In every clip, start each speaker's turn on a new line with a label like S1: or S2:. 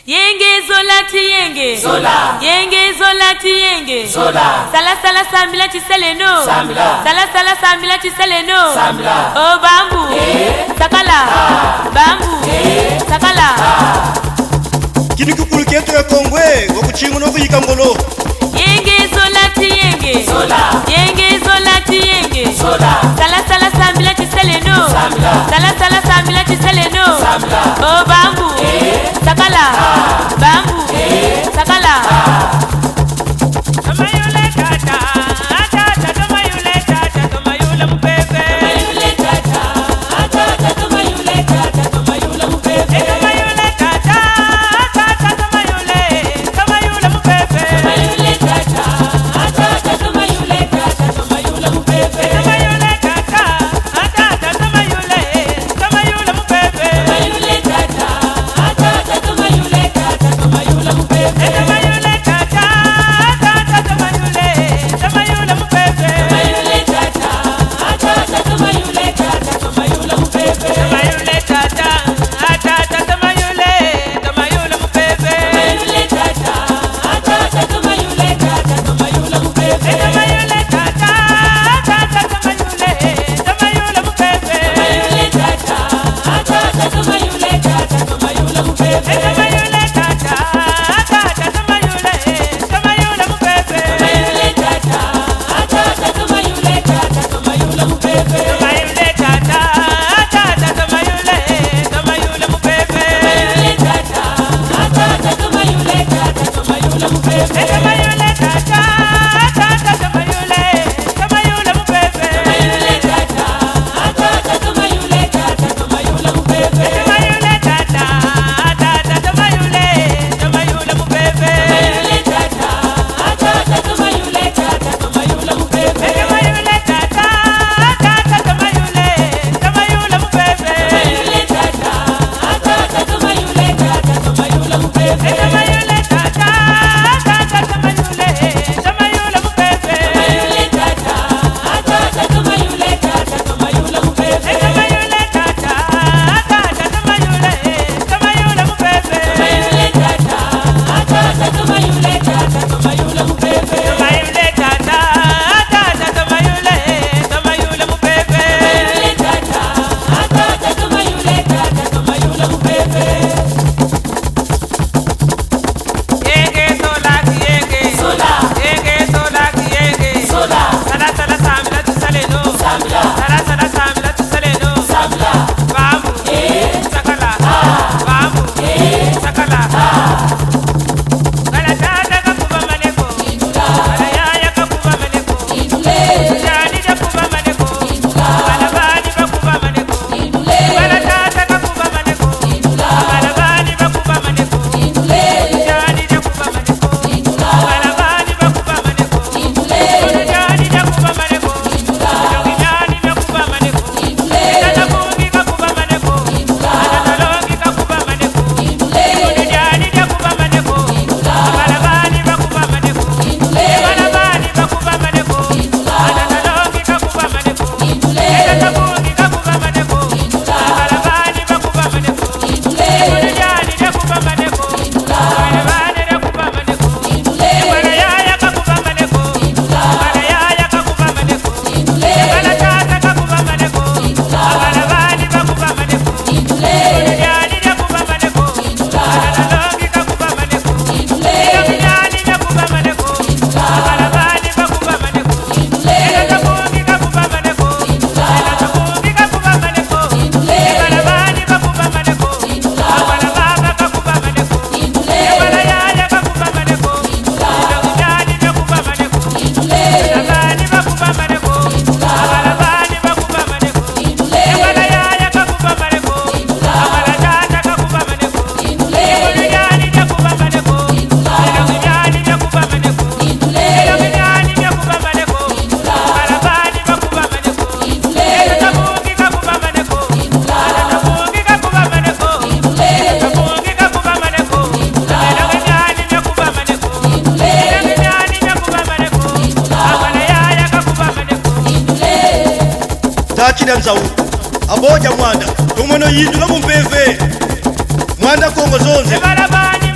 S1: Yenge zolati yenge
S2: Zola
S1: Yenge zolati yenge
S2: Zola
S1: Sala sala sambila chiseleno
S2: Sambila
S1: Sala sala sambila chiseleno
S2: Sambila
S1: Oh bambu Sakala Bambu Sakala
S3: Kini kukulu ketu ya Kongwe wakuchingu no kuyika ngolo
S1: Yenge zolati yenge
S2: Zola
S1: Yenge zolati yenge
S2: Zola
S1: Sala sala sambila chiseleno
S2: Sambila
S1: Sala sala sambila chiseleno
S2: Sambila
S1: Oh bambu Sakala Bambu Sakala Tamayule tata Tata tamayule tata Tamayule mpepe
S2: Tamayule tata Tata tamayule tata Tamayule mpepe
S1: Tamayule tata Tata tamayule mpepe
S2: Tamayule tata Tata tamayule tata Tamayule mpepe
S1: Tamayule tata Tata tamayule mpepe
S2: Tamayule tata Tata tamayule tata Tamayule mpepe
S1: Tamayule tata Tata tamayule mpepe
S2: Tamayule tata Tata tamayule tata Tamayule mpepe
S1: Tamayule tata Tata tamayule mpepe
S2: Tamayule tata Tata tamayule tata Tamayule mpepe
S1: Tamayule tata Tata tamayule mpepe
S2: Tamayule tata Tata tamayule tata Tamayule mpepe
S1: Tamayule tata Tata tamayule mpepe
S2: Tamayule tata Tata tamayule tata Tamayule mpepe
S1: Tamayule tata Tata tamayule mpepe
S2: Tamayule tata Tata tamayule tata Tamayule mpepe
S1: Tamayule tata Tata tamayule mpepe
S2: Tamayule tata Tata tamayule tata Tamayule mpepe
S1: Tamayule tata Tata tamayule mpepe
S2: Tamayule tata Tata tamayule tata Tamayule mpepe
S1: Tamayule tata Tata tamayule mpepe
S2: Tamayule tata Tata tamayule tata Tamayule mpepe
S1: Tamayule tata Tata tamayule mpepe
S2: Tamayule tata Tata tamayule tata Tamayule mpepe
S1: Tamayule tata Tata tamayule mpepe
S2: Tamayule tata Tata tamayule tata Tamayule mpepe
S1: Tamayule tata Tata tamayule mpepe
S2: Tamayule tata Tata tamayule tata Tamayule mpepe
S1: Yenge solati yenge
S2: Zola
S1: Yenge solati yenge
S2: Zola
S1: Sala sala sambila chiseleno
S2: Sambila
S1: Sala sala sambila chiseleno
S2: Sambila
S1: Bambu Sakala Bambu Sakala Kala tata kakuba maneko Kala yaya kakuba maneko Jani kakuba maneko Kala bani kakuba maneko Kala tata kakuba maneko Kala bani kakuba maneko Jani kakuba maneko Kala bani kakuba maneko Jani kakuba maneko Jani kakuba maneko Tata bungi kakuba maneko Tata longi kakuba maneko Jani kakuba maneko Kala bani kakuba maneko Kala bani kakuba maneko Tata longi kakuba maneko Tata bungi kakuba maneko Kala bani kakuba maneko Jani kakuba maneko Kala bani kakuba maneko Kala yaya kakuba maneko Kala yaya kakuba maneko Kala tata kakuba maneko Kala bani kakuba maneko Jani kakuba maneko Kala longi kakuba maneko Jani kakuba maneko Kala bani kakuba maneko Tata bungi kakuba maneko Tata bungi kakuba maneko Kala bani kakuba maneko Kala baba kakuba maneko Kala yaya kakuba maneko Jani kakuba maneko Kala bani kakuba maneko Kala bani kakuba maneko Kala yaya kakuba maneko Kala tata kakuba maneko Jani kakuba maneko Jani kakuba maneko Jani kakuba maneko Kala bani kakuba maneko Tata bungi kakuba maneko Tata bungi kakuba maneko Tata bungi kakuba maneko Jani kakuba maneko Jani kakuba maneko Kala yaya kakuba maneko
S3: Takida nzawu Aboja mwanda Tumweno yindu no mumpeve Mwanda Kongo zonze
S1: Bala bani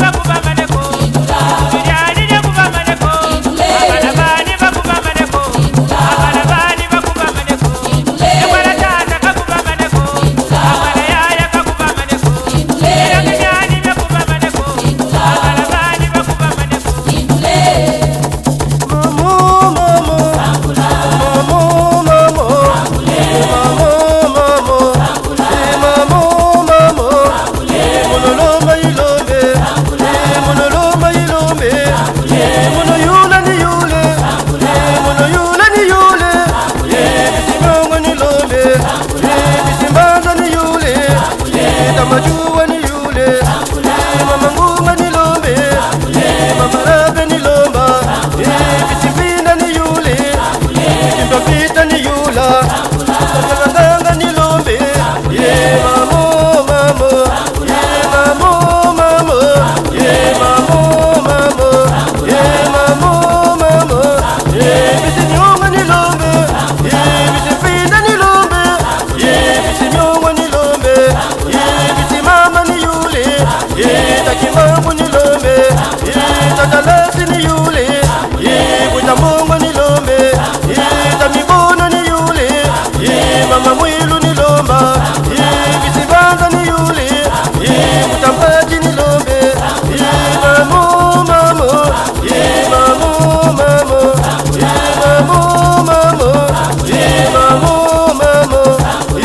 S3: Nganga nilombe ye mamo mamo ye mamo mamo ye mamo mamo ye mamo mamo ye bisinyonga nilombe ye bisipinda nilombe ye bisinyonga nilombe ye bisimama niyule ye takimangu nilombe ye tatalasi niyule ye butamongo nilombe ye tamibono niyule ye mama mwilu nilomba ye bisibanga niyule ye mutampaji nilombe ye mamo mamo ye mamo mamo ye mamo mamo ye mamo mamo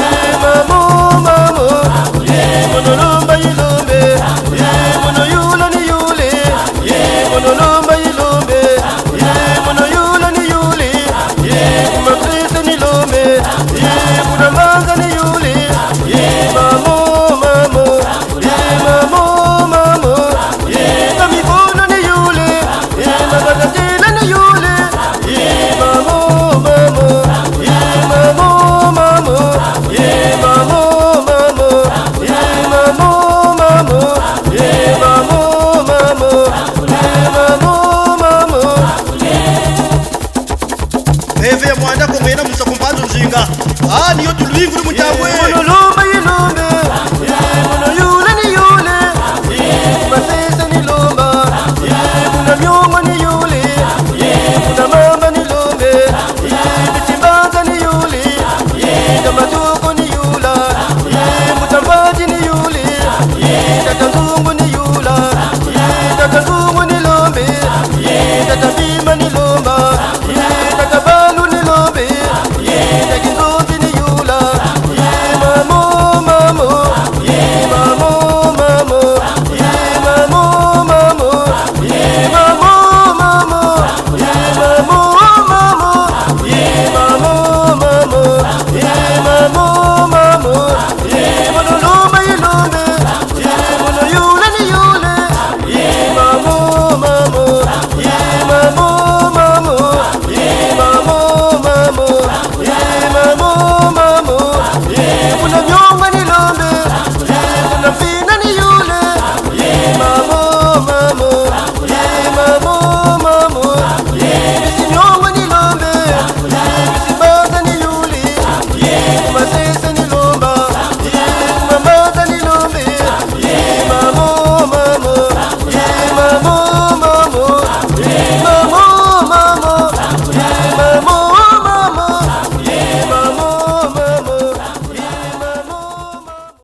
S3: ye mamo mamo ye monolomba yilombe ye monoyula niyule ye monolomba yilombe ye monoyula niyule ye kumakrese nilombe ye kudamanga niyule ye mamo mamo ye mamo mamo ye kamibono niyule ye magalatila niyule ye mamo mamo ye mamo mamo ye mamo mamo ye mamo mamo ye mamo mamo ye mamo mamo Eve ya mwanda kumena musa kumpanzo mzinga niyo tuluingu ni mutambwe
S4: Monolomba